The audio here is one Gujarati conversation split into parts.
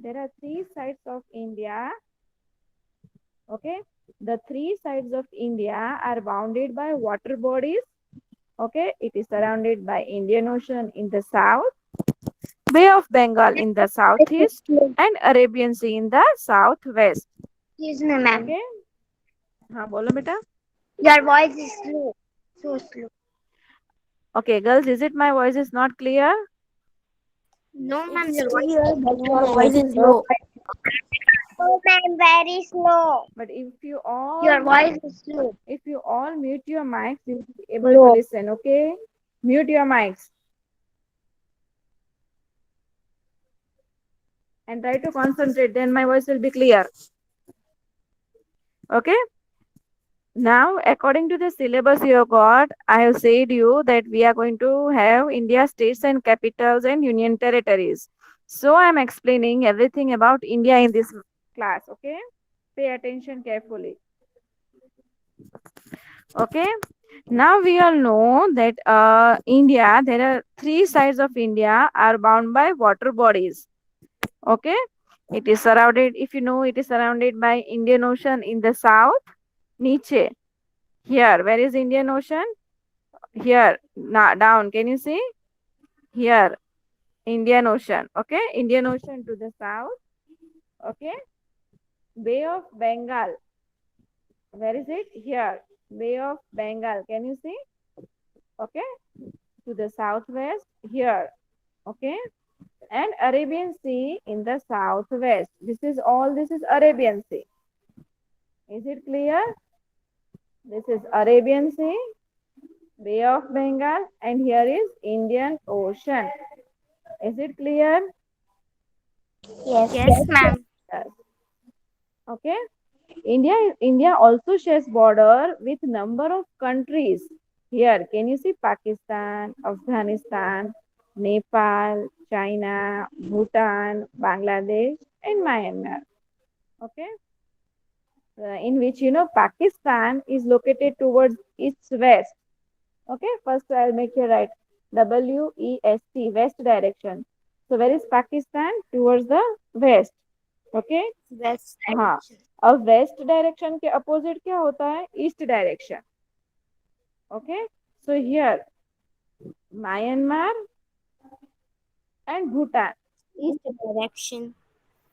there are three sides of India. Okay, the three sides of India are bounded by water bodies. Okay, it is surrounded by Indian Ocean in the south, Bay of Bengal in the southeast, and Arabian Sea in the southwest. Excuse me, ma'am. Okay, हाँ बोलो बेटा. Your voice is slow. So slow. Okay, girls, is it my voice is not clear? No, ma'am, It's your voice clear, is but slow. your voice is low. Oh, ma'am, very slow. But Your voice is slow. if you all mute your mics, you'll be able to Slow. listen. Okay, mute your mics and try to concentrate. Then my voice will be clear. Okay. Now, according to the syllabus you have got, I have said you that we are going to have India states and capitals and union territories. So I am explaining everything about India in this class. Okay, pay attention carefully. Okay, now we all know that India, there are three sides of India are bound by water bodies. Okay, it is surrounded, if you know, it is surrounded by Indian Ocean in the south. Niche, here, where is Indian Ocean? Here, now down, can you see? Here, Indian Ocean. Okay, Indian Ocean to the south. Okay, Bay of Bengal. Where is it? Here, Bay of Bengal. Can you see? Okay, to the southwest. Here. Okay, and Arabian Sea in the southwest. This is Arabian Sea. Is it clear? This is Arabian Sea, Bay of Bengal, and here is Indian Ocean. Is it clear? Yes. Yes, ma'am. Yes. Okay. India also shares border with number of countries. Here, can you see Pakistan, Afghanistan, Nepal, China, Bhutan, Bangladesh, and Myanmar. Okay, in which Pakistan is located towards its west. Okay, first I'll make you write WEST, west direction. So where is Pakistan? Towards the west. Okay, West हाँ, direction. अब वेस्ट डायरेक्शन के अपोजिट क्या होता है? East direction. Okay, so here Myanmar and Bhutan. East direction.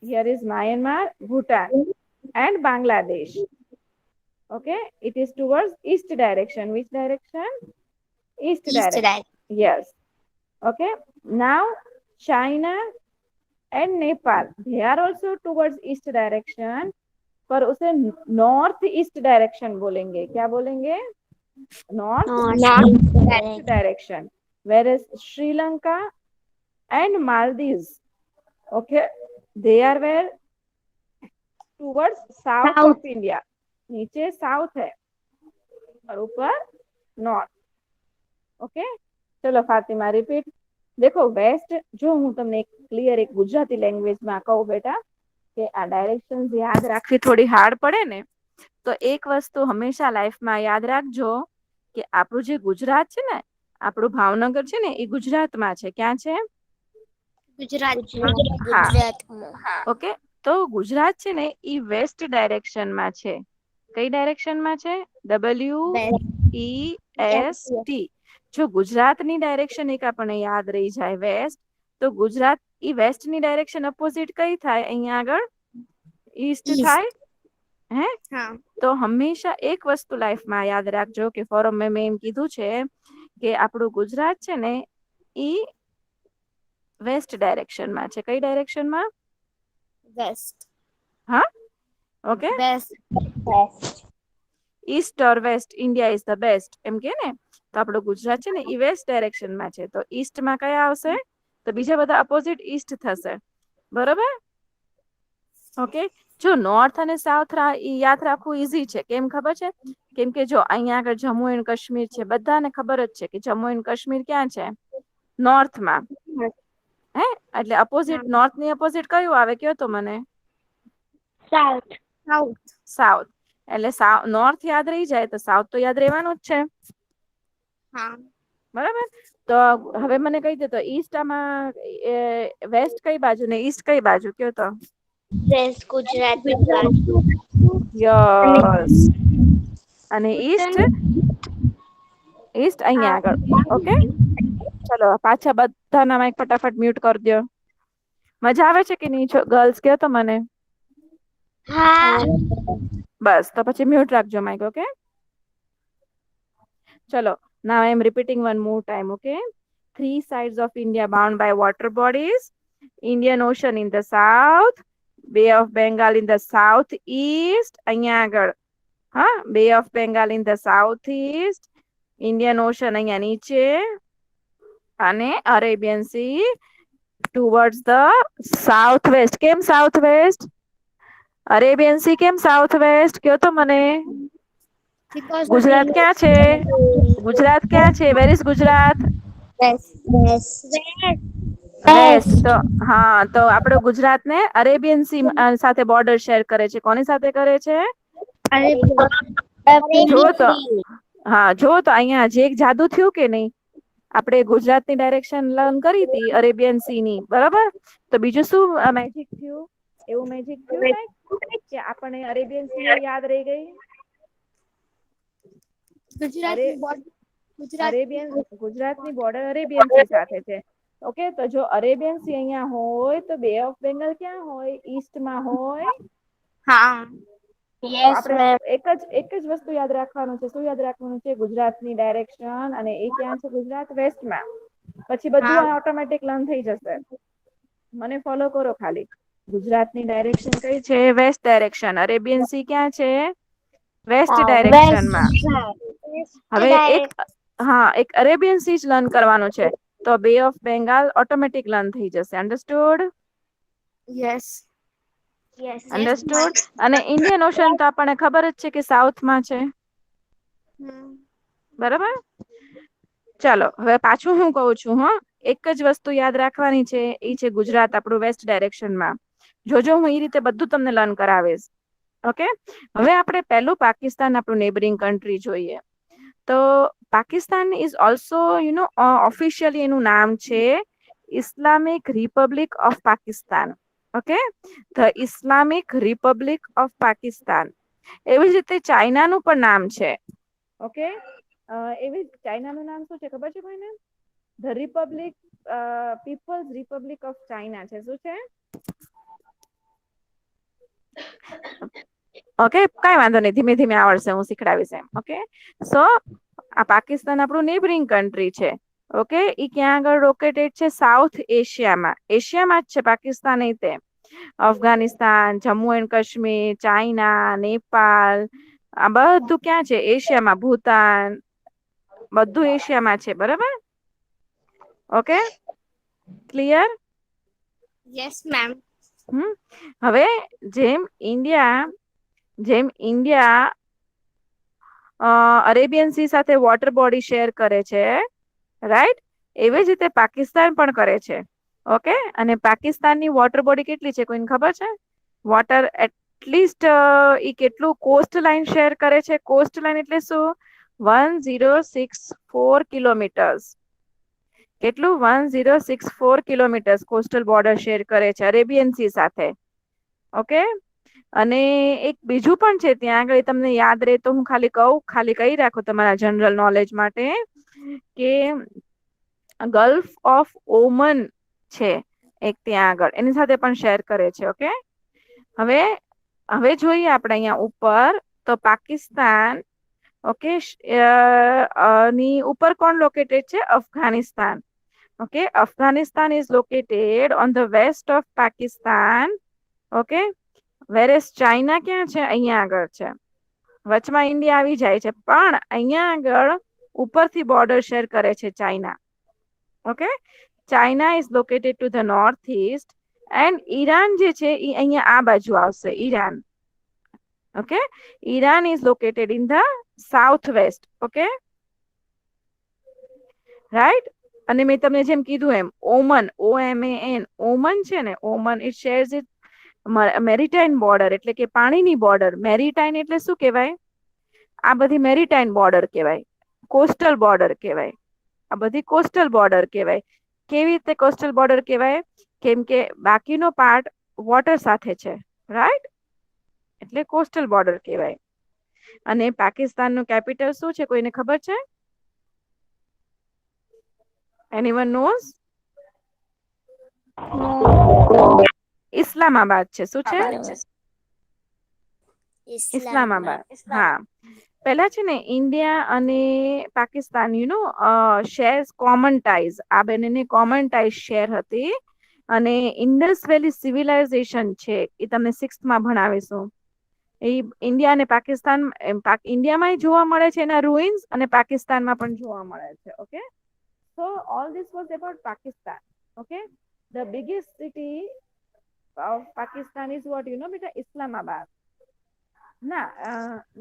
Here is Myanmar, Bhutan, and Bangladesh. Okay, it is towards east direction. Which direction? East East direction. direction. Yes. Okay. Now China and Nepal, they are also towards east direction. पर उसे नॉर्थ ईस्ट डायरेक्शन बोलेंगे. क्या बोलेंगे? North North direction. Whereas Sri Lanka and Maldives, okay, they are where towards south South. of India. नीचे साउथ है और ऊपर नॉर्थ. ओके, ચલો ફાતિમા રિપીટ. દેખો વેસ્ટ, જો હું તમને એક ક્લિયર એક ગુજરાતી લેંગ્વેજમાં કહું બેટા કે આ ડાયરેક્શન્સ યાદ રાખવી થોડી હાર્ડ પડે ને, તો એક વસ્તુ હંમેશા લાઈફમાં યાદ રાખજો કે આપણું જે ગુજરાત છે ને, આપણું ભાવનગર છે ને, એ ગુજરાતમાં છે. ક્યાં છે? Gujarat. હા. ગુજરાતમાં. ઓકે, તો ગુજરાત છે ને એ વેસ્ટ ડાયરેક્શનમાં છે. કઈ ડાયરેક્શનમાં છે? WEST. જો ગુજરાતની ડાયરેક્શન એક આપણને યાદ રહી જાય વેસ્ટ, તો ગુજરાત ઈ વેસ્ટની ડાયરેક્શન અપોઝિટ કઈ થાય? અહીંયા આગળ ઈસ્ટ East. થાય. હે? हाँ. તો હંમેશા એક વસ્તુ લાઈફમાં યાદ રાખજો કે ફોરમે મેં એમ કીધું છે કે આપણું ગુજરાત છે ને ઈ વેસ્ટ ડાયરેક્શનમાં છે. કઈ ડાયરેક્શનમાં? West. હા, okay. West. East or west, India is the best એમ કે ને, તો આપણું ગુજરાત છે ને ઈ વેસ્ટ ડાયરેક્શનમાં છે. તો ઈસ્ટમાં કયા આવશે? તો બીજા બધા અપોઝિટ ઈસ્ટ થશે. બરોબર? ઓકે, જો નોર્થ અને સાઉથ યાદ રાખવું ઈઝી છે. કેમ ખબર છે? કેમ કે જો અહીંયા આગળ જમ્મુ એન્ડ કાશ્મીર છે, બધાને ખબર જ છે કે જમ્મુ એન્ડ કાશ્મીર ક્યાં છે? નોર્થમાં. હે, એટલે અપોઝિટ, નોર્થની અપોઝિટ કયું આવે? કયો તો મને. South. South. સાઉથ. એટલે નોર્થ યાદ રહી જાય તો સાઉથ તો યાદ રહેવાનું જ છે. हाँ. બરાબર? તો હવે મને કહી દે તો ઈસ્ટ આમાં વેસ્ટ કઈ બાજુ ને ઈસ્ટ કઈ બાજુ કયો તો? વેસ્ટ ગુજરાતની બાજુ. યસ. અને ઈસ્ટ અહીંયા આગળ. ઓકે, ચલો પાછા બધાના માઇક ફટાફટ મ્યુટ કરી દો. મજા આવે છે કે નહીં ગર્લ્સ? કયો તો મને. હા. બસ તો પછી મ્યુટ રાખજો માઇક. ઓકે, ચલો. Now I am repeating one more time. Okay, 3 sides of India bound by water bodies: Indian Ocean in the south, Bay of Bengal in the southeast, અહીંયા આગળ. હા, Bay of Bengal in the southeast, Indian Ocean અહીંયા નીચે, અને Arabian Sea towards the southwest. કેમ southwest? Arabian Sea કેમ southwest? કયો તો મને. ગુજરાત ક્યાં છે? ગુજરાત ક્યાં છે? Where is Gujarat? West. West. તો હા, તો આપણો ગુજરાતને અરેબિયન સી સાથે બોર્ડર શેર કરે છે. કોની સાથે કરે છે? જો તો હા, જો તો અહીંયા જે એક જાદુ થયું કે નહીં, આપણે ગુજરાતની ડાયરેક્શન લર્ન કરી હતી અરેબિયન સી ની, બરાબર? તો બીજું શું મેજિક થયું? એવું મેજિક થયું કે આપણને અરેબિયન સી યાદ રહી ગઈ. ગુજરાતની બોર્ડર અરેબિયન સી સાથે છે. ઓકે, તો જો અરેબિયન સી અહીંયા હોય તો બે ઓફ બેંગલ ક્યાં હોય? ઈસ્ટમાં હોય. હા. આપણે એક જ વસ્તુ યાદ રાખવાનું છે. શું યાદ રાખવાનું છે? ગુજરાતની ડાયરેક્શન. અને એ ક્યાં છે? ગુજરાત વેસ્ટમાં. પછી બધું ઓટોમેટિક લર્ન થઈ જશે. મને ફોલો કરો ખાલી. ગુજરાતની ડાયરેક્શન કઈ છે? Waste direction. અરેબિયન સી ક્યાં છે? વેસ્ટ ડાયરેક્શનમાં. હવે એક અરેબિયન સી જ લર્ન કરવાનું છે. તો બે ઓફ બેંગાલ ઓટોમેટિક લર્ન થઈ જશે. અન્ડરસ્ટુડ? યસ. અન્ડરસ્ટુડ. અને ઇન્ડિયન ઓશન તો આપણને ખબર જ છે કે સાઉથમાં છે, બરાબર? ચાલો હવે પાછું હું કહું છું. હા, એક જ વસ્તુ યાદ રાખવાની છે, એ છે ગુજરાત આપણું વેસ્ટ ડાયરેક્શનમાં. જોજો હું એ રીતે બધું તમને લર્ન કરાવીશ. ઓકે, હવે આપણે પહેલું પાકિસ્તાન આપણું નેબરિંગ કન્ટ્રી જોઈએ. તો પાકિસ્તાન ઇઝ ઓલ્સો ઓફિશિયલી એનું નામ છે Islamic Republic of Pakistan. Okay, the Islamic Republic of Pakistan. એવી જ રીતે ચાઇનાનું પણ નામ છે. ઓકે, એવી ચાઇનાનું નામ શું છે ખબર છે કોઈને? The republic, people's republic of China છે. શું છે? ઓકે, કઈ વાંધો નહીં, ધીમે ધીમે આવડશે, હું શીખડાવીશ એમ. ઓકે, સો આ પાકિસ્તાન આપણું નેબરિંગ કન્ટ્રી છે. ઓકે, એ ક્યાં આગળ લોકેટેડ છે? સાઉથ એશિયામાં. એશિયામાં જ છે પાકિસ્તાન. એ તે અફઘાનિસ્તાન, જમ્મુ એન્ડ કાશ્મીર, ચાઇના, નેપાલ, આ બધું ક્યાં છે? એશિયામાં. ભૂતાન, બધું એશિયામાં છે, બરાબર? Okay, clear? Yes ma'am. હવે જેમ ઇન્ડિયા અરેબિયન સી સાથે વોટર બોડી શેર કરે છે, રાઈટ? એવી જ રીતે પાકિસ્તાન પણ કરે છે. ઓકે, અને પાકિસ્તાનની વોટર બોડી કેટલી છે કોઈને ખબર છે? વોટર એટલીસ્ટ એ કેટલું કોસ્ટ લાઇન શેર કરે છે? કોસ્ટ લાઇન એટલે શું? 1064 કિલોમીટર્સ. કેટલું? 1064 કિલોમીટર્સ કોસ્ટલ બોર્ડર શેર કરે છે અરેબિયન સી સાથે. ઓકે, અને એક બીજું પણ છે ત્યાં આગળ, તમને યાદ રહે તો હું ખાલી કહું, ખાલી કહી રાખો તમારા જનરલ નોલેજ માટે, કે ગલ્ફ ઓફ ઓમન છે એક ત્યાં આગળ, એની સાથે પણ શેર કરે છે. ઓકે, હવે જોઈએ આપણે અહીંયા ઉપર તો પાકિસ્તાન. ઓકે, ની ઉપર કોણ લોકેટેડ છે? Afghanistan. Okay, Afghanistan is located on the west of Pakistan. Okay, where's China ક્યાં છે? અહીંયા આગળ છે. વચમાં ઇન્ડિયા આવી જાય છે, પણ અહીંયા આગળ ઉપરથી બોર્ડર શેર કરે છે China. Okay, China is located to the north East, and Iran જે છે એ અહીંયા આ બાજુ આવશે. Iran. Okay, Iran is located in the south waste. Okay, right? અને મેં તમને જેમ કીધું એમ ઓમન, OMAN, ઓમન છે ને, ઓમન ઇટ શેર્સ ઇટ મેરીટાઈન બોર્ડર, એટલે કે પાણીની બોર્ડર. મેરીટાઈન એટલે શું કહેવાય? આ બધી મેરીટાઈન બોર્ડર કહેવાય, કોસ્ટલ બોર્ડર કહેવાય. આ બધી કોસ્ટલ બોર્ડર કહેવાય. કેવી રીતે કોસ્ટલ બોર્ડર કહેવાય? કેમ કે બાકીનો પાર્ટ વોટર સાથે છે, રાઈટ? એટલે કોસ્ટલ બોર્ડર કહેવાય. અને પાકિસ્તાનનું કેપિટલ શું છે? કોઈને ખબર છે? Anyone nose? ઇસ્લામાબાદ છે. શું છે? ઇસ્લામાબાદ. હા. પેલા છે ને ઇન્ડિયા અને પાકિસ્તાન શેર કોમન ટાઈઝ, આ બંનેની કોમન ટાઈઝ શેર હતી. અને ઇન્ડસ વેલી સિવિલાઇઝેશન છે, એ તમને 6th માં ભણાવીશું. એ ઇન્ડિયા અને પાકિસ્તાન, ઇન્ડિયામાં જોવા મળે છે એના રૂઇન્સ, અને પાકિસ્તાનમાં પણ જોવા મળે છે. Okay, so all this was about Pakistan. Okay, the biggest city of Pakistan is what બેટા? ઇસ્લામાબાદ. ના,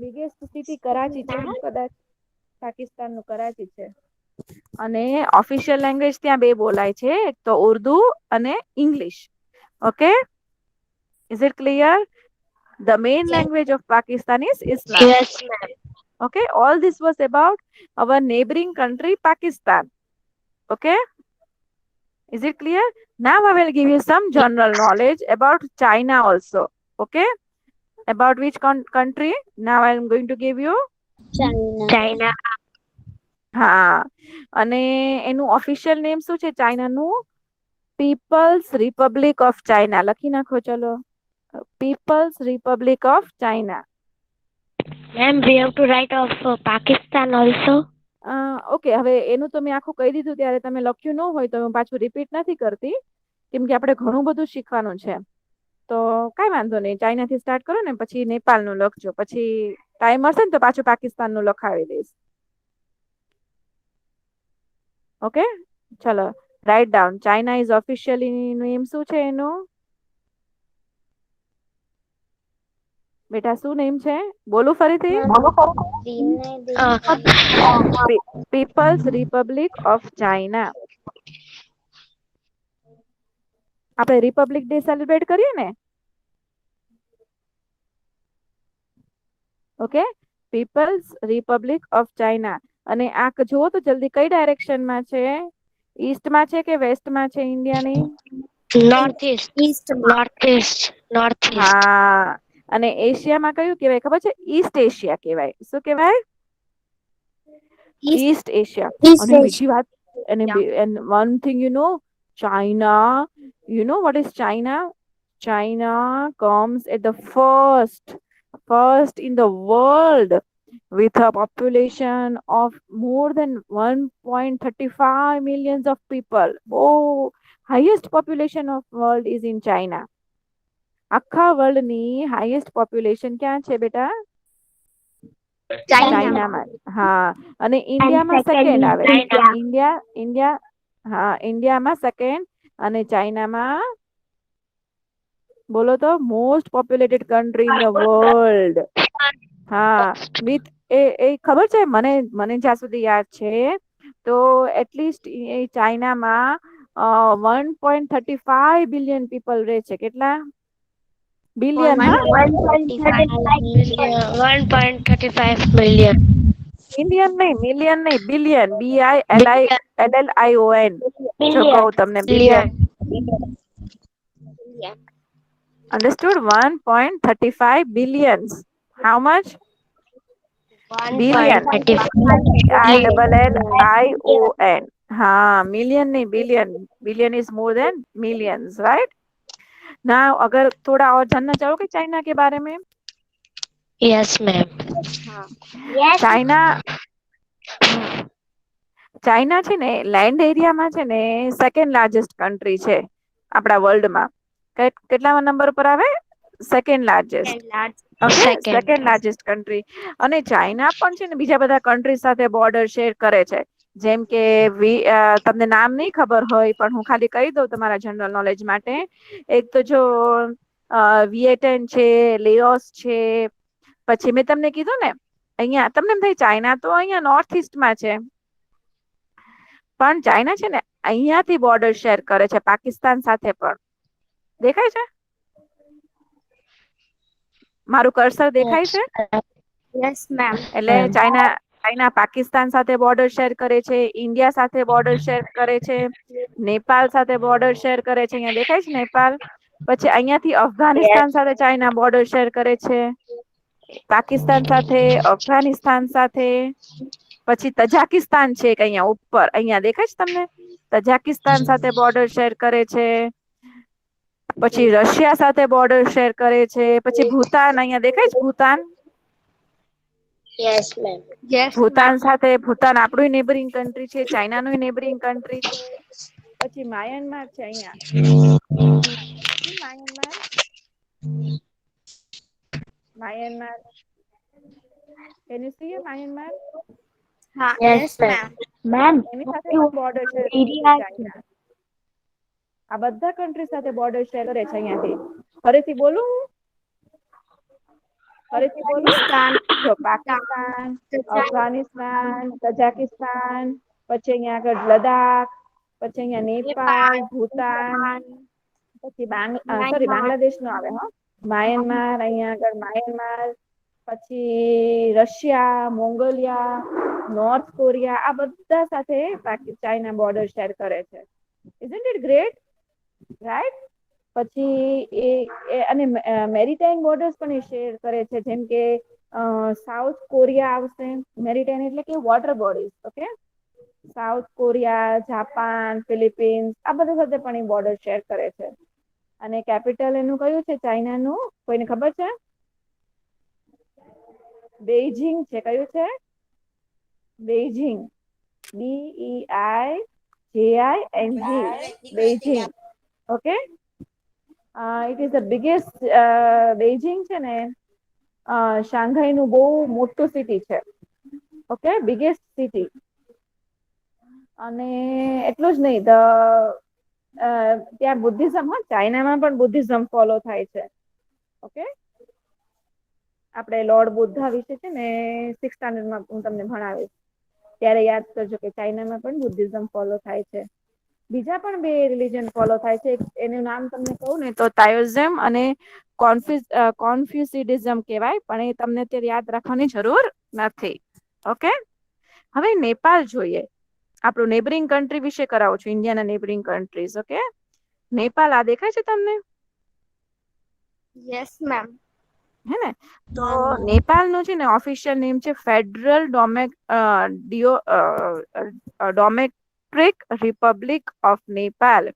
બિગેસ્ટ સિટી કરાચી છે, કદાચ પાકિસ્તાનનું કરાચી છે. અને ઓફિશિયલ લેંગ્વેજ ત્યાં બે બોલાય છે, એક તો ઉર્દુ અને English. Okay, is it clear? The main language of Pakistan is Islam. Yes, ma'am. Okay, all this was about our neighboring country, Pakistan. Okay, is it clear? Now I will give you some general knowledge about China also. Okay, about which country? Now I am going to give you. China. હા, અને એનું ઓફિશિયલ નેમ શું છે ચાઇનાનું? People's republic of China. લખી નાખો ચલો. People's republic of China. Ma'am, we have to write of Pakistan also. Okay, હવે એનું તો મેં આખું કહી દીધું ત્યારે તમે લખ્યું ન હોય તો હું પાછું રિપીટ નથી કરતી, કેમ કે આપણે ઘણું બધું શીખવાનું છે. તો કઈ વાંધો નહીં, ચાઇનાથી સ્ટાર્ટ કરો ને પછી નેપાળનું લખજો, પછી ટાઈમ હશે ને તો પાછું પાકિસ્તાનનું લખાવી દઈશ. ઓકે, ચલો right down. China is officially name શું છે એનું? બેટા શું નેમ છે? બોલું ફરીથી. People's republic of China. આપણે રિપબ્લિક ડે સેલિબ્રેટ કરીએ ને? Okay, people's republic of China. અને આ જુઓ તો જલ્દી કઈ ડાયરેક્શનમાં છે? ઈસ્ટમાં છે કે વેસ્ટમાં છે ઇન્ડિયાની? Northeast. Northeast. હા, અને એશિયામાં કયું કહેવાય ખબર છે? ઈસ્ટ એશિયા કહેવાય. શું કહેવાય? East Asia. અને બીજી વાત, and one thing China, what is China? China comes at the first in the world with a population of more than 1.35 millions of people. Oh, highest population of world is in China. આખા વર્લ્ડની હાઈએસ્ટ પોપ્યુલેશન ક્યાં છે બેટા? ચાઇનામાં. હા, અને ઇન્ડિયામાં સેકન્ડ આવે. ઇન્ડિયામાં સેકન્ડ, અને ચાઇનામાં બોલો તો most populated country in the world. હા, વિથ એ ખબર છે મને જ્યાં સુધી યાદ છે તો એટલીસ્ટ એ ચાઇનામાં 1.35 બિલિયન પીપલ રહે છે. કેટલા બિલિયન? 1.35 million. ઇન્ડિયન નહીં, મિલિયન નહીં, બિલિયન. BILLION. જો કહું તમને billion. Understood? 1.35 billions. How much? Billion. ILLION. हाँ, million नहीं, billion. Billion is more than millions, right? Now, अगर थोड़ा और जानना चाहोगे चाइना के बारे में? Yes, ma'am. हाँ, Yes. ચાઇના છે ને લેન્ડ એરિયામાં છે ને સેકન્ડ લાર્જેસ્ટ કન્ટ્રી છે આપણા વર્લ્ડમાં. કેટલામાં નંબર પર આવે? Second largest. Okay, second largest country. અને ચાઇના પણ છે ને બીજા બધા કન્ટ્રી સાથે બોર્ડર શેર કરે છે. જેમ કે તમને નામ નહીં ખબર હોય પણ હું ખાલી કહી દઉં તમારા જનરલ નોલેજ માટે. એક તો જો વિયેટન છે, લેઓસ છે, પછી મેં તમને કીધું ને અહીંયા તમને એમ થાય ચાઇના તો અહીંયા નોર્થ ઈસ્ટમાં છે, પણ ચાઇના છે ને અહીંયાથી બોર્ડર શેર કરે છે પાકિસ્તાન સાથે પણ. દેખાય છે? મારું કર્સર દેખાય છે? Yes, ma'am. એટલે ચાઇના ચાઇના પાકિસ્તાન સાથે બોર્ડર શેર કરે છે, ઇન્ડિયા સાથે બોર્ડર શેર કરે છે, નેપાલ સાથે બોર્ડર શેર કરે છે. અહીંયા દેખાય છે નેપાલ. પછી અહીંયાથી અફઘાનિસ્તાન સાથે ચાઇના બોર્ડર શેર કરે છે, પાકિસ્તાન સાથે, અફઘાનિસ્તાન સાથે. પછી તજાકિસ્તાન છે કે અહીંયા ઉપર, અહીંયા દેખાય છે તમને? તજાકિસ્તાન સાથે બોર્ડર શેર કરે છે. પછી રશિયા સાથે બોર્ડર શેર કરે છે. પછી ભૂતાન, અહીંયા દેખાય છે Bhutan? Yes, ma'am. Yes, Bhutan ma'am. સાથે, ભૂતાન આપણું નેબરિંગ કન્ટ્રી છે, ચાઇનાનું નેબરિંગ કન્ટ્રી છે. પછી મ્યાનમાર છે અહીંયા. Myanmar, Myanmar. Can you C Myanmar? Yes, Yes, ma'am. ma'am. Ma'am, એની સાથે you પણ બોર્ડર શેર કરે છે area ચાઇના. આ બધા કન્ટ્રી સાથે બોર્ડર શેર કરે છે અહીંયાથી. ફરીથી બોલું? ફરીથી બોલું? Pakistan, જો પાકિસ્તાન, અફઘાનિસ્તાન, તજાકિસ્તાન, પછી અહીંયા આગળ લદ્દાખ, પછી અહીંયા નેપાળ, ભૂતાન, પછી Myanmar. બાંગ્લાદેશ નો આવે હો, મ્યાનમાર, અહીંયા આગળ મ્યાનમાર, પછી રશિયા, મોંગોલિયા, નોર્થ કોરિયા, આ બધા સાથે ચાઇના બોર્ડર શેર કરે છે. Isn't it great? રાઈટ? પછી અને મેરીટાઈમ બોર્ડર્સ પણ એ શેર કરે છે, જેમ કે સાઉથ કોરિયા આવશે. મેરીટાઈમ એટલે કે water bodies. Okay, south Korea, Japan, Philippines, આ બધા સાથે પણ એ બોર્ડર શેર કરે છે. અને કેપિટલ એનું કયું છે ચાઇનાનું? કોઈને ખબર છે? બેઇજિંગ છે. કયું છે? Beijing. BEIJING. Beijing. Okay, it is the biggest. Beijing છે ને શાંઘાઈ નું બહુ મોટું સિટી છે. Okay, biggest city. અને એટલું જ નહીં, ત્યાં બુદ્ધિઝમ, હા, ચાઇનામાં પણ બુદ્ધિઝમ ફોલો થાય છે. ઓકે, આપણે લોર્ડ બુદ્ધા વિશે છે ને 6th સ્ટાન્ડર્ડમાં હું તમને ભણાવીશ, ત્યારે યાદ કરજો કે ચાઇનામાં પણ બુદ્ધિઝમ ફોલો થાય છે. બીજા પણ 2 રિલિજન ફોલો થાય છે. એનું નામ તમને કહું ને તો તાઓઇઝમ અને કોન્ફ્યુસિડિઝમ કહેવાય, પણ એ તમને અત્યારે યાદ રાખવાની જરૂર નથી. ઓકે, હવે નેપાળ જોઈએ. આપણું નેબરિંગ કન્ટ્રી વિશે કરાવું છું, ઇન્ડિયાના નેબરિંગ કન્ટ્રીઝ. ઓકે, નેપાળ આ દેખાય છે તમને? Yes, ma'am. હે ને? તો નેપાળનું છે ને ઓફિશિયલ નેમ છે federal democratic republic of Nepal.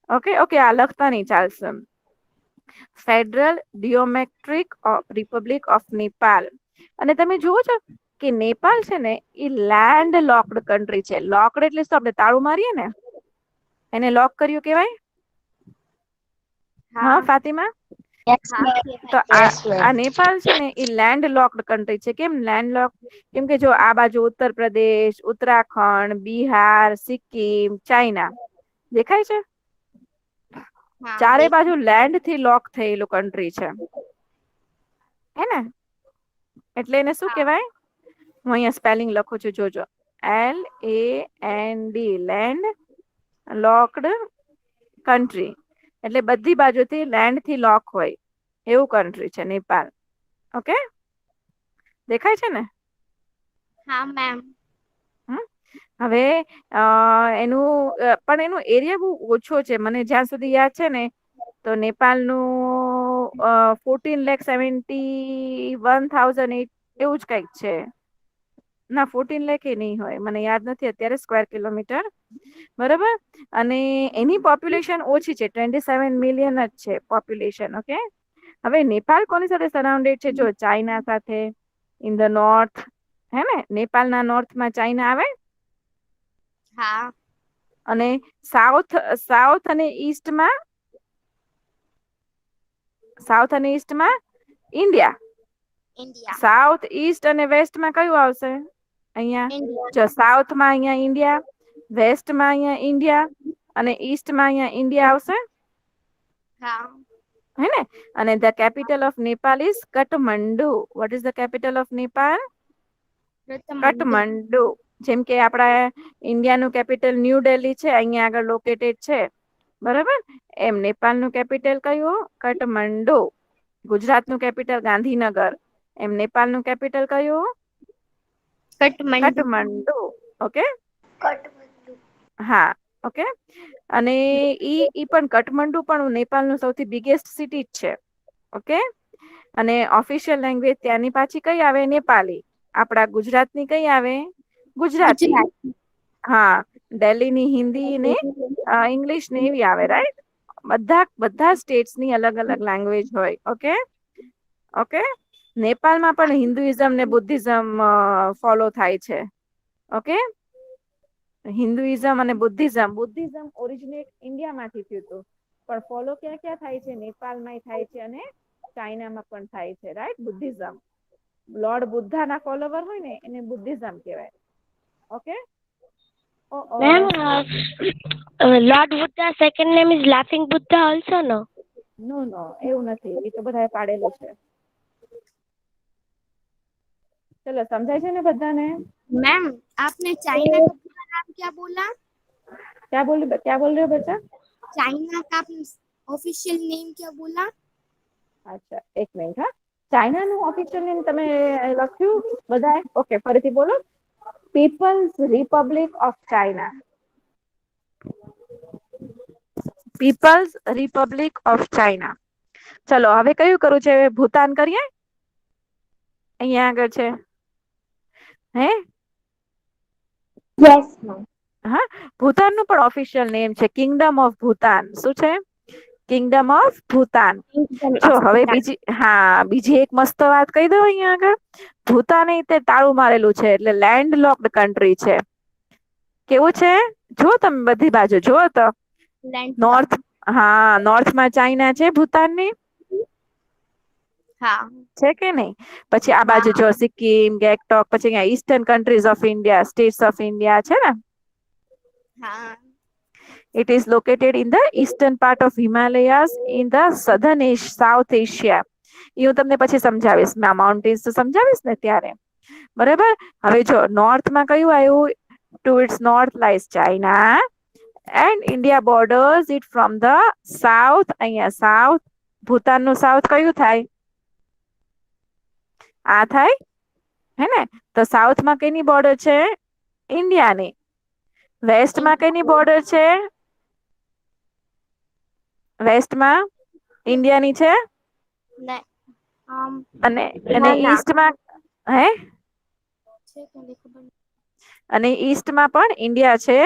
Okay, okay, આ લખતા નહીં ચાલશે. Federal democratic republic of Nepal. અને તમે જુઓ છો કે નેપાળ છે ને એ લેન્ડ લોકડ કન્ટ્રી છે. લોકડ એટલે શું? આપણે તાળું મારીએ ને એને લોક કર્યું કહેવાય. હા ફાતિમા? Yes, हाँ, ma'am. તો Yes, આ ma'am. નેપાળ છે ને એ લેન્ડ લોકડ કન્ટ્રી છે. કેમ લેન્ડ લોક? કેમ કે જો આ બાજુ ઉત્તર પ્રદેશ, ઉત્તરાખંડ, બિહાર, સિક્કિમ, ચાઇના દેખાય છે. हाँ, ચારે બાજુ લેન્ડ થી લોક થયેલું કન્ટ્રી છે, હે ને? એટલે એને શું કહેવાય? હું અહીંયા સ્પેલિંગ લખું છું, જોજો. LAND, land locked country. એટલે બધી બાજુથી લેન્ડ થી લોક હોય એવું કન્ટ્રી છે નેપાળ. ઓકે, દેખાય છે ને? हाँ, ma'am. હવે એનું પણ એનો એરિયા બહુ ઓછો છે. મને જ્યાં સુધી યાદ છે ને તો નેપાળનું 14,71,008 એવું જ કંઈક છે. ના, 14 લાખ એ નહીં હોય, મને યાદ નથી અત્યારે, સ્ક્વેર કિલોમીટર. બરાબર. અને એની પોપ્યુલેશન ઓછી છે, 27 મિલિયન જ છે પોપ્યુલેશન. ઓકે, હવે નેપાળ કોની સાથે સરાઉન્ડેડ છે? જો ચાઇના સાથે, ઇન ધ નોર્થ, હે ને? નેપાળના નોર્થમાં ચાઇના આવે, हाँ, અને સાઉથ અને ઈસ્ટમાં ઇન્ડિયા. India. સાઉથ, ઈસ્ટ અને વેસ્ટમાં કયું આવશે? અહીંયા India. જો સાઉથમાં અહીંયા ઇન્ડિયા, વેસ્ટમાં અહીંયા ઇન્ડિયા અને ઈસ્ટમાં અહીંયા ઇન્ડિયા આવશે, हाँ, હે ને? અને the capital of Nepal is Kathmandu. What is the capital of Nepal? Kathmandu. જેમ કે આપણા ઇન્ડિયાનું કેપિટલ ન્યૂ દિલ્હી છે, અહીંયા આગળ લોકેટેડ છે, બરાબર? એમ નેપાળનું કેપિટલ કયું? કાઠમંડુ. ગુજરાતનું કેપિટલ ગાંધીનગર. એમ નેપાળનું કેપિટલ કયું? Kathmandu. કાઠમંડુ. Okay, Kathmandu. હા, ઓકે. અને ઈ પણ કાઠમંડુ પણ નેપાળનું સૌથી બિગેસ્ટ સિટી જ છે. ઓકે, અને ઓફિશિયલ લેંગ્વેજ ત્યાંની પાછી કઈ આવે? નેપાળી. આપણા ગુજરાતની કઈ આવે? ગુજરાતી. Gujarat. હા, દિલ્હીની હિન્દી ને ઇંગ્લિશ ને એવી આવે, રાઈટ? બધા સ્ટેટ્સની અલગ અલગ લેંગ્વેજ હોય. Okay, okay. નેપાળમાં પણ હિન્દુઇઝમ ને બુદ્ધિઝમ ફોલો થાય છે. ઓકે, હિન્દુઇઝમ અને બુદ્ધિઝમ ઓરિજિનેટ ઇન્ડિયામાંથી થયું હતું. પણ ફોલો ક્યાં ક્યાં થાય છે? નેપાળમાં થાય છે અને ચાઇનામાં પણ થાય છે, રાઈટ? બુદ્ધિઝમ. લોર્ડ બુદ્ધા ના ફોલોવર હોય ને એને બુદ્ધિઝમ કહેવાય. Okay. Ma'am, Lord Buddha's second name is Laughing Buddha also, no? નો નો, એવું નથી. એ તો બધાએ પાડેલું છે. ચલો, સમજાય છે ને બધાને? मैम आपने चाइना का पूरा नाम क्या बोला? क्या बोल रहे हो बेटा? चाइना का ऑफिशियल नेम क्या बोला? અચ્છા, એક મિનિટ. હા, ચાઇનાનું ઓફિશિયલ નેમ તમે લખ્યું બધાએ? ઓકે, ફરીથી બોલો. People's republic of China. People's republic of China. ચલો, હવે કયું કરવું છે? ભૂતાન કરીએ? અહીંયા આગળ છે. હે? Yes, ma'am. હા, ભૂતાનનું પણ ઓફિશિયલ નેમ છે કિંગડમ ઓફ ભૂતાન. શું છે? Kingdom of Bhutan. Kingdom જો of હવે Bhutan. બીજી એક મસ્ત વાત કહી દઉં અહીંયા આગળ. ભૂતાને તે તાળું મારેલું છે, એટલે લેન્ડ લોકડ કન્ટ્રી છે. કેવું છે? જો તમે બધી બાજુ જો તો लैंडलॉक. નોર્થ, હા, નોર્થમાં ચાઇના છે ભૂતાનની, हाँ છે કે નહીં? પછી આ બાજુ हाँ જો સિક્કિમ, ગેંગટોક, પછી અહીંયા eastern countries of India, states of India છે ને. हाँ It is located in the eastern part of Himalayas in the southern South Asia. એ હું તમને પછી સમજાવીશ. માઉન્ટેન્સ તો સમજાવીશ ને ત્યારે. બરાબર? હવે જો નોર્થમાં કયું આવ્યું? To its north lies China and India borders it from the south. અહીંયા સાઉથ, ભૂતાનનું સાઉથ કયું થાય? આ થાય, હે ને? તો સાઉથમાં કઈની બોર્ડર છે? ઇન્ડિયાની. વેસ્ટમાં કઈની બોર્ડર છે? વેસ્ટમાં ઇન્ડિયાની છે. नहीं અને ना ना ઈસ્ટમાં હે? અને ઈસ્ટમાં પણ ઇન્ડિયા છે.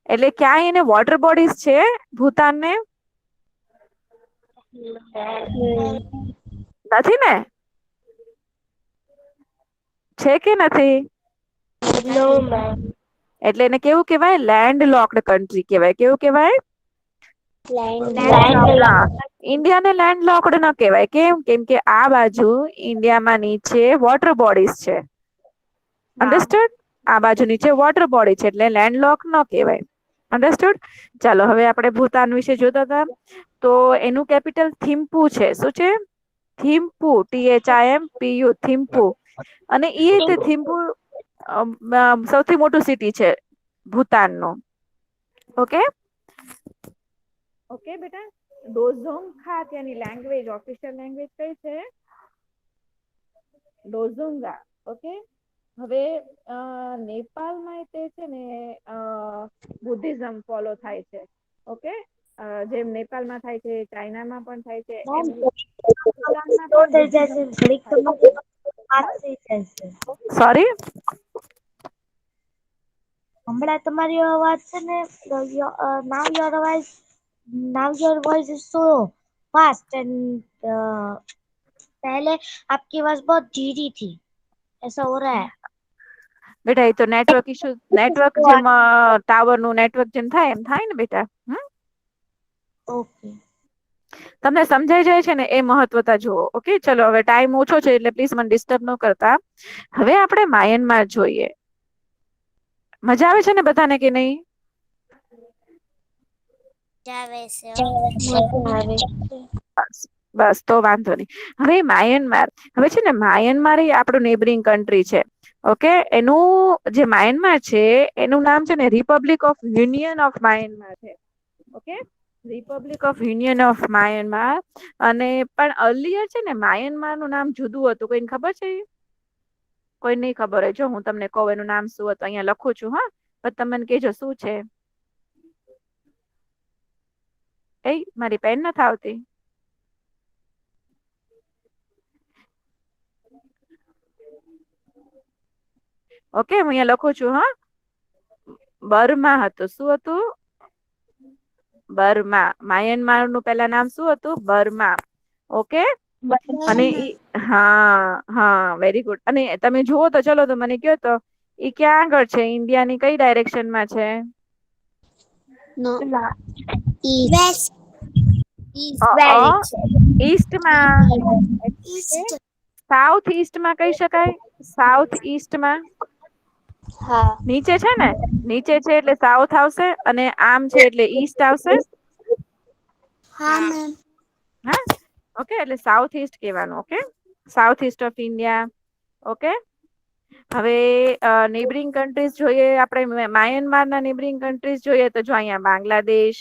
એટલે ક્યાંય એને વોટર બોડીઝ છે ભૂતાનને? નથી ને? છે કે નથી? No, ma'am. એટલે એને કેવું કહેવાય? લેન્ડ લોકડ કન્ટ્રી કહેવાય. કેવું કહેવાય? Landlocked. હા, ઇન્ડિયાને લેન્ડ લોકડ ન કહેવાય. કેમ? કેમ કે આ બાજુ ઇન્ડિયામાં નીચે વોટર બોડીઝ છે. हाँ અન્ડરસ્ટુડ? આ બાજુ નીચે વોટર બોડી છે, એટલે લેન્ડ લોક ન કહેવાય. અન્ડરસ્ટુડ? ચાલો, હવે આપણે ભૂતાન વિશે જોતા હતા. તો એનું કેપિટલ થિમ્પુ છે. શું છે? થિમ્પુ. THIMPU. થિમ્પુ. અને તે થિમ્પુ સૌથી મોટું સિટી છે ભૂતાનનું. ઓકે, ઓકે બેટા. ડોઝોંગખા ત્યાંની લેંગ્વેજ, ઓફિશિયલ લેંગ્વેજ કઈ છે? ડોઝોંગા. ઓકે. હવે નેપાળમાં તે છે ને બુદ્ધિઝમ ફોલો થાય છે. ઓકે, જેમ નેપાળમાં થાય છે, ચાઇનામાં પણ થાય છે, એમ ભૂતાનમાં તો પણ થઈ બુદ્ધિઝમ જશે ઘડીક થાય છે. તમારી વાત થઈ જશે. સોરી? હમણાં તમારી અવાજ છે ને now your voice is so fast and पहले आपकी आवाज बहुत धीरी थी ऐसा हो रहा है. બેટા, એ તો નેટવર્ક ઇશ્યુ, નેટવર્ક જેમ ટાવર નું નેટવર્ક જેમ થાય એમ થાય ને બેટા. ઓકે. તમને સમજાઈ જાય છે ને એ મહત્વતા જુઓ. ઓકે, ચલો, હવે ટાઈમ ઓછો છે એટલે પ્લીઝ મને ડિસ્ટર્બ ન કરતા. હવે આપણે મ્યાનમાર જોઈએ. મજા આવે છે ને બધાને કે નહીં? બસ બસ, તો વાંધો નહીં. હવે મ્યાનમાર, હવે છે ને મ્યાનમાર એ આપણું નેબરિંગ કન્ટ્રી છે. ઓકે, એનું જે મ્યાનમાર છે એનું નામ છે ને republic of union of Myanmar છે. Okay, republic of union of Myanmar. અને પણ અર્લિયર છે ને મ્યાનમાર નું નામ જુદું હતું. કોઈને ખબર છે? કોઈ નહીં ખબર હોય, જો હું તમને કહું એનું નામ શું હતું, અહીંયા લખું છું. હા, પણ તમે મને કહેજો શું છે. એ મારી પેન નથી આવતી. ઓકે, હું અહીંયા લખું છું. હા, બર્મા હતું. શું હતું? બર્મા. મ્યાનમાર નું પેલા નામ શું હતું? બર્મા. ઓકે, અને હા હા, વેરી ગુડ. અને તમે જુઓ તો ચલો, તો મને કહો તો એ ક્યાં આગળ છે? ઇન્ડિયાની કઈ ડાયરેક્શન માં છે? No. East. ઈસ્ટમાં. East. સાઉથ ઈસ્ટમાં કહી શકાય. સાઉથ ઈસ્ટમાં હા. નીચે છે ને, નીચે છે એટલે સાઉથ આવશે, અને આમ છે એટલે ઈસ્ટ આવશે. हाँ मैम. હા, ઓકે, એટલે સાઉથ ઈસ્ટ કહેવાનું. Okay, south East of India. Okay, હવે નેબરિંગ કન્ટ્રીઝ જોઈએ આપણે. મ્યાનમારના નેબરિંગ કન્ટ્રીઝ જોઈએ તો જો અહીંયા બાંગ્લાદેશ,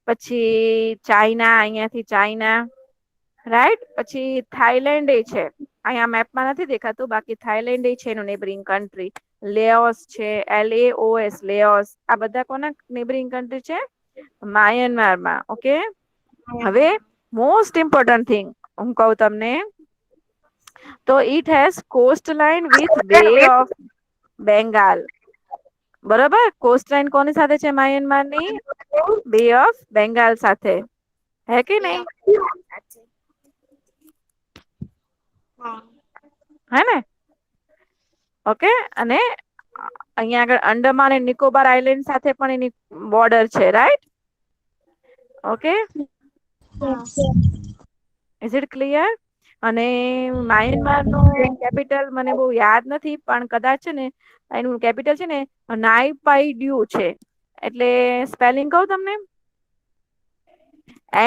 પછી ચાઇના, અહીંયાથી ચાઇના, રાઈટ. પછી થાઈલેન્ડ એ છે, અહીંયા મેપમાં નથી દેખાતું, બાકી થાઈલેન્ડ એ છે એનું નેબરિંગ કન્ટ્રી. લેઓસ છે, LAOS, લેઓસ. આ બધા કોના નેબરિંગ કન્ટ્રી છે? મ્યાનમારમાં. ઓકે, હવે મોસ્ટ ઇમ્પોર્ટન્ટ થિંગ હું કહું તમને, તો it has cost line with બે ઓફ બેંગાલ. બરોબર, કોસ્ટ લાઇન કોની સાથે છે મ્યાનમારની? બે ઓફ બેંગાલ સાથે. હે કે નહીં? હે ને? ઓકે, અને અહીંયા આગળ અંડમાન એન્ડ નિકોબાર આઇલેન્ડ સાથે પણ એની બોર્ડર છે, right? Okay, is it clear? અને મ્યાનમાર નું કેપિટલ મને બહુ યાદ નથી, પણ કદાચ છે ને એનું કેપિટલ છે ને નાઇપાઇડ્યુ છે. એટલે સ્પેલિંગ કહું તમને?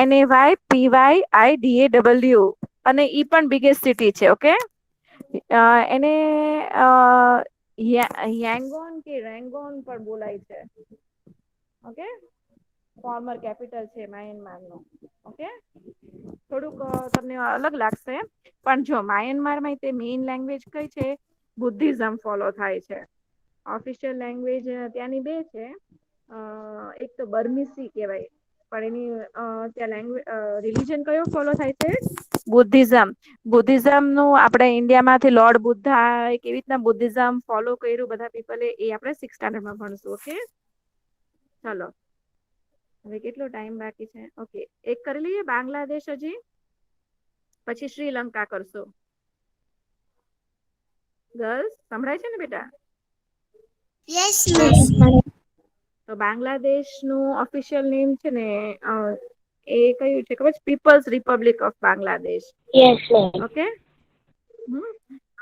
NAYPYIDAW. અને ઈ પણ બિગેસ્ટ સિટી છે. ઓકે, એને યાંગોન કે રેંગોન પણ બોલાય છે. ઓકે, ફોર્મર કેપિટલ છે મ્યાનમાર નું. ઓકે, થોડુંક તમને અલગ લાગશે, પણ જો મ્યાનમારમાં તે મેઇન લેંગ્વેજ કઈ છે? બુદ્ધિઝમ ફોલો થાય છે. ઓફિશિયલ લેંગ્વેજ ત્યાંની બે છે. એક તો બર્મિસી કહેવાય, પણ એની ત્યાં લેંગ્વેજ રિલિજન કયો ફોલો થાય છે? બુદ્ધિઝમ. બુદ્ધિઝમ નું આપણે ઇન્ડિયામાંથી લોર્ડ બુદ્ધા કેવી રીતના બુદ્ધિઝમ ફોલો કર્યું બધા પીપલે, એ આપણે 6th સ્ટાન્ડર્ડમાં ભણશું. ઓકે, ચલો, હવે કેટલો ટાઈમ બાકી છે? ઓકે, એક કરી લઈએ બાંગ્લાદેશ હજી, પછી શ્રીલંકા કરશો. ગર્લ્સ સંભળાય છે ને બેટા? Yes ma'am. તો બાંગ્લાદેશ નું ઓફિશિયલ નેમ છે ને એ કયું છે ખબર છે? People's republic of Bangladesh. Yes, ma'am. Okay,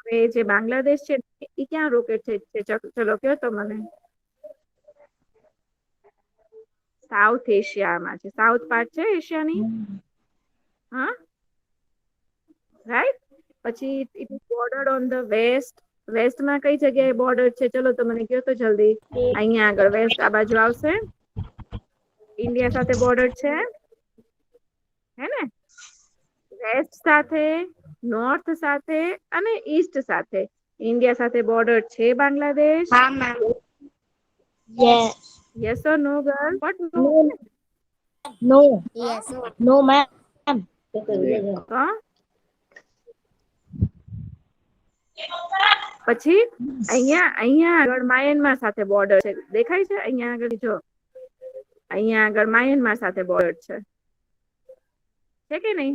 હવે જે બાંગ્લાદેશ છે એ ક્યાં રોકેટ છે? ચલો કયો તો મને. સાઉથ એશિયામાં છે. સાઉથ પાર્ટ છે એશિયાની. હા, રાઈટ. પછી it border on the west. વેસ્ટમાં કઈ જગ્યાએ બોર્ડર છે? ચલો તો મને કહો તો જલ્દી. અહીંયા આગળ વેસ્ટ આ બાજુ આવશે. ઇન્ડિયા સાથે બોર્ડર છે, હે ને? વેસ્ટ સાથે, નોર્થ સાથે અને ઈસ્ટ સાથે ઇન્ડિયા સાથે બોર્ડર છે બાંગ્લાદેશ. हाँ ma'am. Yes. Yes or no girl? What no? No. Yes. No, ma'am. પછી અહીંયા આગળ મ્યાનમાર સાથે બોર્ડર છે, દેખાય છે? અહીંયા આગળ જો, અહીંયા આગળ મ્યાનમાર સાથે બોર્ડર છે કે નહીં?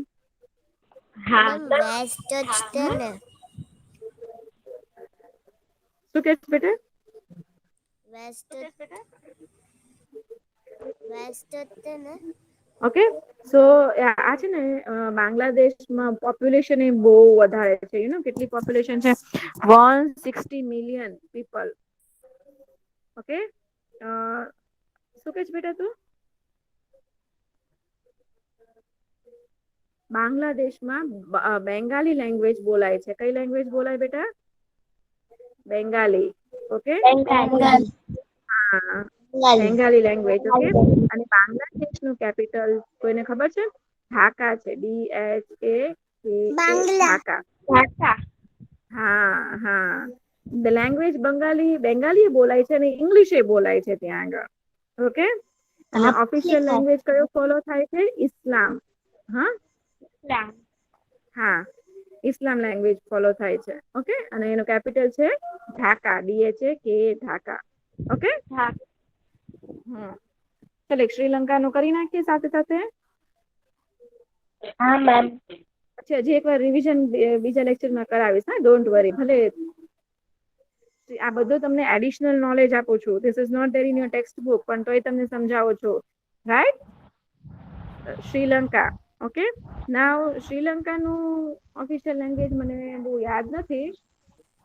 मैम वेस्ट है ना. શું કે છે બેટા? वेस्ट है ना. ઓકે, સો આ છે ને બાંગ્લાદેશમાં પોપ્યુલેશન એ બહુ વધારે છે. કેટલી પોપ્યુલેશન છે? 160 મિલિયન પીપલ. ઓકે, શું કે છે બેટા તું? બાંગ્લાદેશમાં બેંગાલી લેંગ્વેજ બોલાય છે. કઈ લેંગ્વેજ બોલાય બેટા? બેંગાલી. ઓકે, હા, બેંગાલી લેંગ્વેજ. ઓકે, અને બાંગ્લાદેશનું કેપિટલ કોઈને ખબર છે? ઢાકા છે. DHAK, ઢાકા. હા હા ધ લેંગ્વેજ બેંગાલી બોલાય છે અને ઇંગ્લિશ બોલાય છે ત્યાં આગળ. ઓકે. અને आप ઓફિશિયલ लिखा લેંગ્વેજ કયો ફોલો થાય છે? ઇસ્લામ. હા है હા ઇસ્લામ લેંગ્વેજ ફોલો થાય છે. ઓકે. અને એનું કેપિટલ છે ઢાકા. ઢાકા. ઓકે. हाँ ચાલો શ્રીલંકા નું કરી નાખીએ સાથે સાથે. हाँ मैम પછી હજી એકવાર રિવિઝન બીજા લેક્ચરમાં કરાવીશ. હા ડોન્ટ વરી. ભલે આ બધું તમને એડિશનલ નોલેજ આપું છું. This is not there in your text book, પણ તોય તમને સમજાવું છું. રાઈટ. શ્રીલંકા. ઓકે. નાવ શ્રીલંકાનું ઓફિશિયલ લેંગ્વેજ મને બહુ યાદ નથી,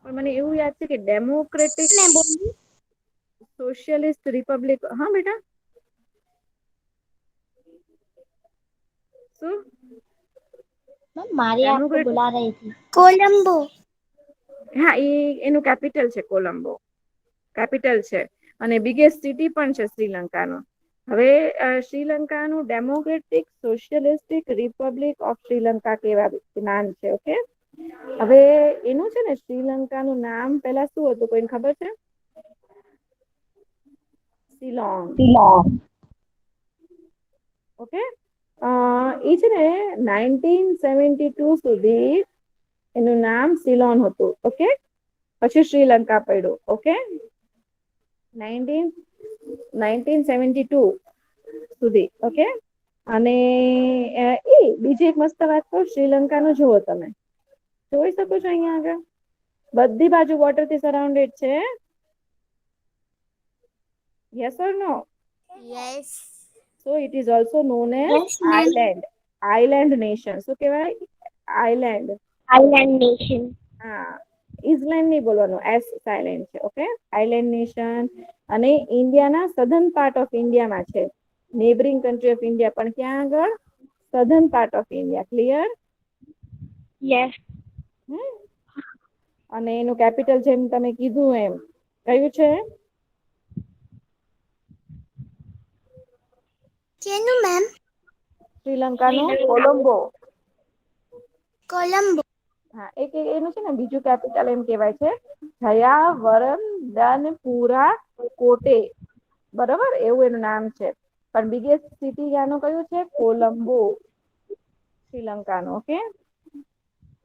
પણ મને એવું યાદ છે કે ડેમોક્રેટિક मैं बोलूं? Socialist Republic. હા બેટા શું? मैम मारी आपको ડેમોક્રેટિક. बुला रही थी। कोलंबो। હા એનું કેપિટલ છે કોલંબો. કેપિટલ છે અને બિગેસ્ટ સિટી પણ છે શ્રીલંકાનું. હવે શ્રીલંકાનું ડેમોક્રેટિક સોશિયલિસ્ટિક રિપબ્લિક ઓફ શ્રીલંકા કેવા નામ છે. ઓકે. હવે એનું છે ને શ્રીલંકાનું નામ પેલા શું હતું? કોઈને ખબર છે? સિલોન. ઓકે. એ છે ને 1972 સુધી એનું નામ સિલોન હતું. ઓકે. પછી શ્રીલંકા પડ્યું. ઓકે. 1972 સુધી. ઓકે. અને બીજી એક મસ્ત વાત કહું, શ્રીલંકા નું જુઓ તમે જોઈ શકો છો અહીંયા આગળ બધી બાજુ વોટર થી સરાઉન્ડેડ છે. Yes or no? Yes. So it is also known as yes ma'am. island. Island nation. શું કહેવાય? આઈલેન્ડ. Island nation. હા ઇઝલેન્ડ નહીં બોલવાનું, એસ સાયલેન્ટ છે. ઓકે. Island nation. અને ઇન્ડિયાના સધન પાર્ટ ઓફ ઇન્ડિયામાં છે. નેબરિંગ કન્ટ્રી ઓફ ઇન્ડિયા પણ ક્યાં આગળ? સધન part of India. Clear? Yes અને એનું કેપિટલ જેમ તમે કીધું એમ કયું છે? केनु मैम? શ્રીલંકાનું કોલંબો. कोलंबो। હા એનું છે ને બીજું કેપિટલ એમ કેવાય છે જયાવરદનપુરા કોટે. બરોબર એવું એનું નામ છે. પણ બિગેસ્ટ સિટી ત્યાંનું કયું છે? કોલંબો. શ્રીલંકાનું. ઓકે.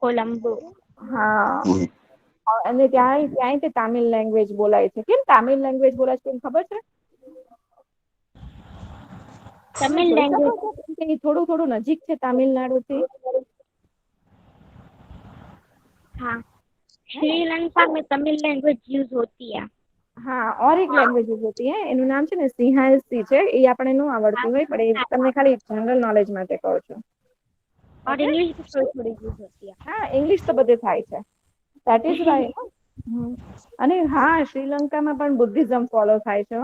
कोलंबो। હા અને ત્યાં તામિલ લેંગ્વેજ બોલાય છે. કેમ તામિલ લેંગ્વેજ બોલાય છે? ખબર છે? તમે तमिल જોઈ શકો लैंग्वेज। છો કે થોડું થોડું નજીક છે તામિલનાડુ થી? हाँ है ना? श्रीलंका में तमिल लैंग्वेज यूज होती है। હા और एक લેંગ્વેજ હોતી હે, એનું નામ છે ને સિંહાસી છે. એ આપણે નું આવડતું હોય, પણ એ તમને ખાલી જનરલ નોલેજ માટે કહું છું. और ઓકે. इंग्लिश भी थोड़ी थोड़ी यूज होती है। હા ઇંગ્લિશ તો બધે થાય છે. That is why. અને હા શ્રીલંકામાં પણ બુદ્ધિઝમ ફોલો થાય છે.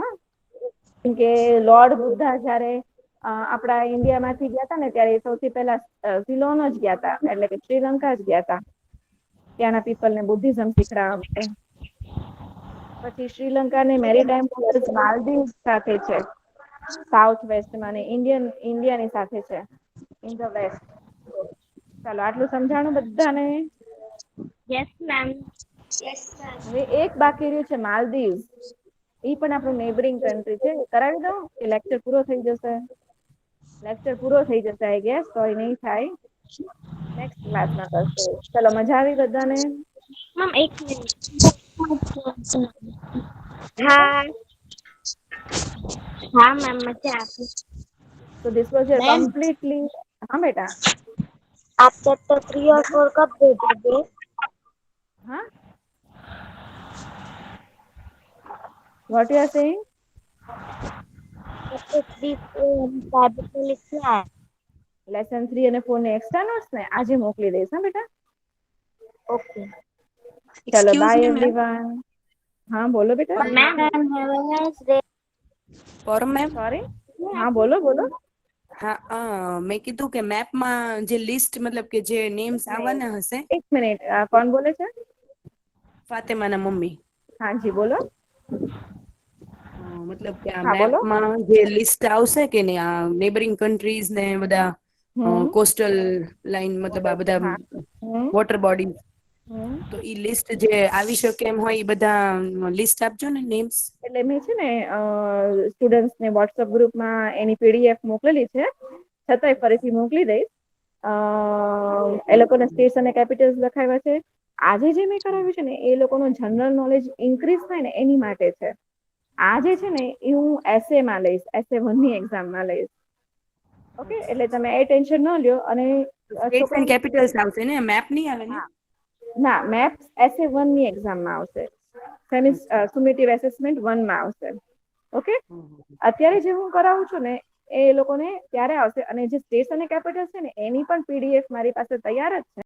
કેમ કે લોર્ડ બુદ્ધા જયારે આપડા ઇન્ડિયા માંથી ગયા તા ને ત્યારે સૌથી પહેલા સિલોન જ ગયા તા, એટલે કે શ્રીલંકા જ ગયા તા ત્યાંના પીપલ ને બુદ્ધિઝમ શીખડાવા માટે. પછી શ્રીલંકા ને મેરીટાઈમ માલદીવ સાથે છે. સાઉથ વેસ્ટમાં ને ઇન્ડિયાની સાથે છે. In the west. ચાલો આટલું સમજાણું બધાને? Yes ma'am. હવે એક બાકી રહ્યું છે માલદીવ. ઈ પણ આપણું નેબરિંગ કન્ટ્રી છે. કરાવી દઉં કે લેક્ચર પૂરો થઈ જશે? લેક્ચર પૂરો થઈ જશે આઈ ગેસ. તો નહીં થાય, નેક્સ્ટ ક્લાસમાં કરશે. ચલો મજા આવી બધાને? मैम एक मिनट। ઓકે. हाँ हाँ मैम मजा आती। So this was your ma'am completely. हाँ बेटा. आप चैप्टर 3 और 4 कब दे दोगे? हाँ what you are saying? Chapter 3 tab पे लिखना है। લેસન 3 અને 4 ને એક્સ્ટ્રા નોટ્સ ને આજે મોકલી દઈશ. હા બેટા. ओके। ચલો excuse bye me ma'am everyone. હા બોલો બેટા. Ma'am have a nice day. પર મેમ સોરી. હા બોલો બોલો. હા મેં કીધું કે મેપમાં જે લિસ્ટ મતલબ કે જે નેમ્સ આવવાના હશે એક મિનિટ કોણ બોલે છે? ફાતેમાના મમ્મી હા જી બોલો. મતલબ કે આ હા બોલો. મેપમાં જે લિસ્ટ આવશે કે ને આ નેબરિંગ કન્ટ્રીઝ ને બધા હમ કોસ્ટલ લાઈન મતલબ આ બધા હા હમ વોટર બોડી તો ઈ લિસ્ટ જે આવી શકે એમ હોય એ બધા લિસ્ટ આપજો ને નેમ્સ. એટલે મેં છે ને સ્ટુડન્ટ્સ ને વોટ્સઅપ ગ્રુપમાં એની પીડીએફ મોકલેલી છે, છતાંય ફરીથી મોકલી દઈશ. એ લોકોના સ્ટેટ્સ અને કેપિટલ્સ લખાવ્યા છે. આજે જે મેં કરાવ્યું છે ને એ લોકોનો જનરલ નોલેજ ઇન્ક્રીઝ થાય ને એની માટે છે. આ જે છે ને એ હું એસએ માં લઈશ, SA1 ની એક્ઝામમાં લઈશ. ઓકે, એટલે તમે એ ટેન્શન ન લ્યો. અને સ્ટેટ્સ એન્ડ કેપિટલ્સ આવશે ને, મેપ નહીં આવે ને? ના, મેપ SA1 ની એક્ઝામમાં આવશે, સુમેટિવ એસેસમેન્ટ 1 માં આવશે. ઓકે, અત્યારે જે હું કરાવું છું ને એ લોકોને ત્યારે આવશે. અને જે સ્ટેટ્સ અને કેપિટલ છે ને એની પણ પીડીએફ મારી પાસે તૈયાર જ છે.